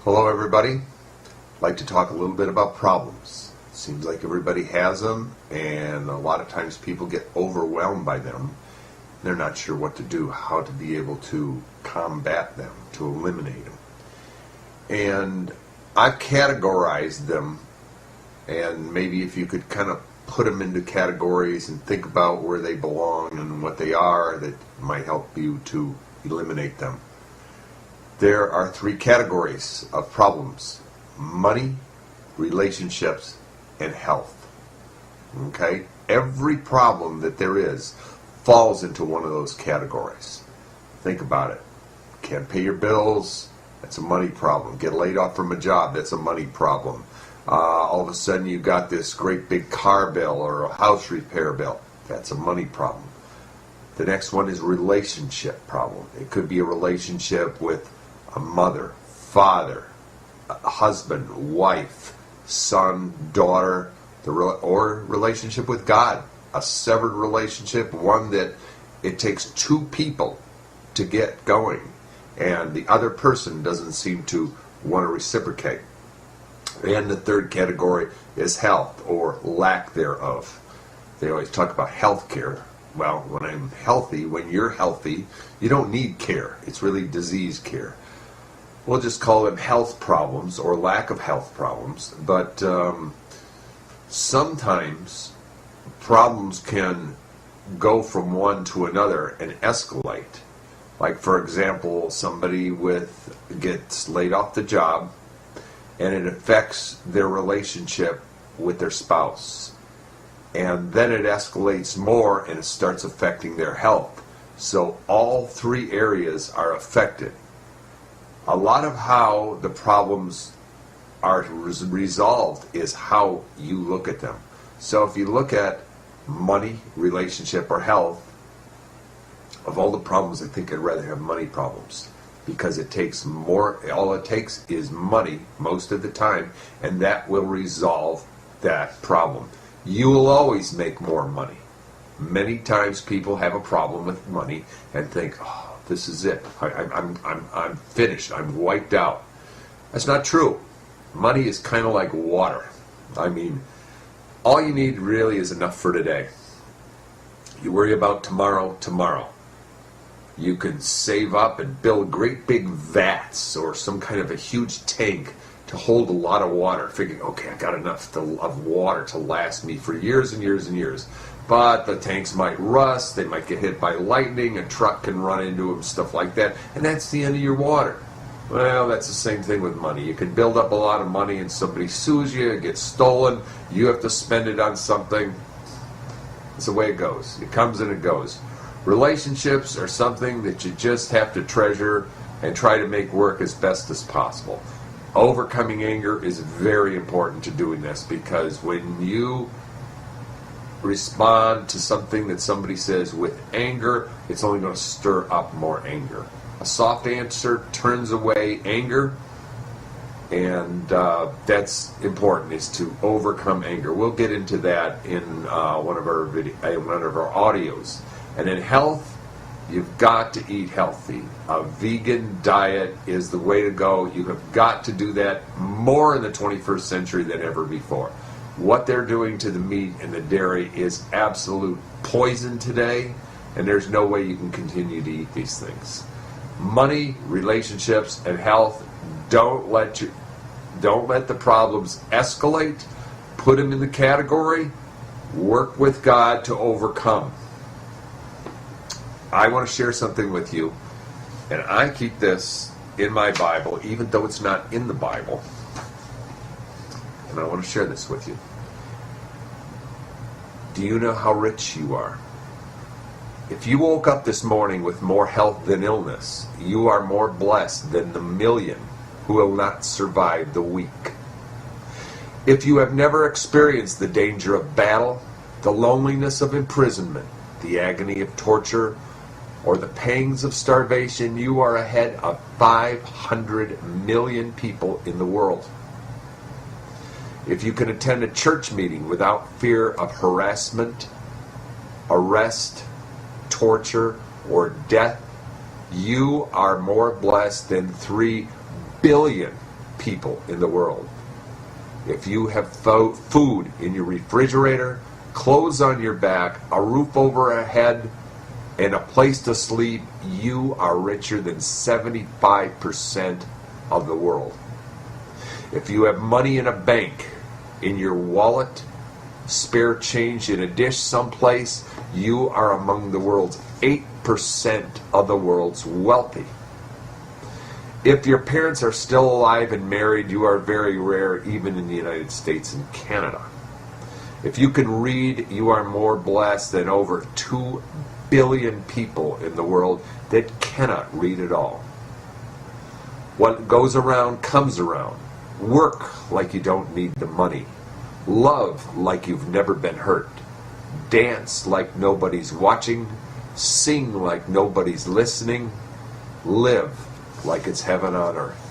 Hello everybody. I'd like to talk a little bit about problems. It seems like everybody has them, and a lot of times people get overwhelmed by them. They're not sure what to do, how to be able to combat them, to eliminate them. And I've categorized them, and maybe if you could kind of put them into categories and think about where they belong and what they are, that might help you to eliminate them. There are three categories of problems: money, relationships, and health. Okay? Every problem that there is falls into one of those categories. Think about it. Can't pay your bills, that's a money problem. Get laid off from a job, that's a money problem. All of a sudden you've got this great big car bill or a house repair bill, that's a money problem. The next one is relationship problem. It could be a relationship with a mother, father, a husband, wife, son, daughter, or relationship with God. A severed relationship, one that it takes two people to get going, and the other person doesn't seem to want to reciprocate. And the third category is health, or lack thereof. They always talk about health care. Well, when you're healthy, you don't need care. It's really disease care. We'll just call them health problems or lack of health problems. But sometimes problems can go from one to another and escalate. Like, for example, somebody gets laid off the job, and it affects their relationship with their spouse. And then it escalates more and it starts affecting their health. So all three areas are affected. A lot of how the problems are resolved is how you look at them. So if you look at money, relationship, or health, of all the problems, I think I'd rather have money problems, because it takes more. All it takes is money most of the time, and that will resolve that problem. You will always make more money. Many times people have a problem with money and think, "Oh, this is it. I'm finished. I'm wiped out." That's not true. Money is kind of like water. I mean, all you need really is enough for today. You worry about tomorrow. You can save up and build great big vats or some kind of a huge tank to hold a lot of water, figuring, okay, I got enough of water to last me for years and years and years. But the tanks might rust, they might get hit by lightning, a truck can run into them, stuff like that, and that's the end of your water. Well, that's the same thing with money. You can build up a lot of money and somebody sues you, it gets stolen, you have to spend it on something. That's the way it goes. It comes and it goes. Relationships are something that you just have to treasure and try to make work as best as possible. Overcoming anger is very important to doing this, because when you respond to something that somebody says with anger, it's only going to stir up more anger. A soft answer turns away anger, and that's important, is to overcome anger. We'll get into that in one of our audios. And in health, you've got to eat healthy. A vegan diet is the way to go. You have got to do that more in the 21st century than ever before. What they're doing to the meat and the dairy is absolute poison today, and there's no way you can continue to eat these things. Money, relationships, and health, don't let the problems escalate. Put them in the category. Work with God to overcome. I want to share something with you, and I keep this in my Bible, even though it's not in the Bible, and I want to share this with you. Do you know how rich you are? If you woke up this morning with more health than illness, you are more blessed than the million who will not survive the week. If you have never experienced the danger of battle, the loneliness of imprisonment, the agony of torture, or the pangs of starvation, you are ahead of 500 million people in the world. If you can attend a church meeting without fear of harassment, arrest, torture, or death, you are more blessed than 3 billion people in the world. If you have food in your refrigerator, clothes on your back, a roof over your head, and a place to sleep, you are richer than 75% of the world. If you have money in a bank, in your wallet, spare change in a dish someplace, you are among the world's 8% of the world's wealthy. If your parents are still alive and married, you are very rare even in the United States and Canada. If you can read, you are more blessed than over 2 billion people in the world that cannot read at all. What goes around comes around. Work like you don't need the money. Love like you've never been hurt. Dance like nobody's watching. Sing like nobody's listening. Live like it's heaven on earth.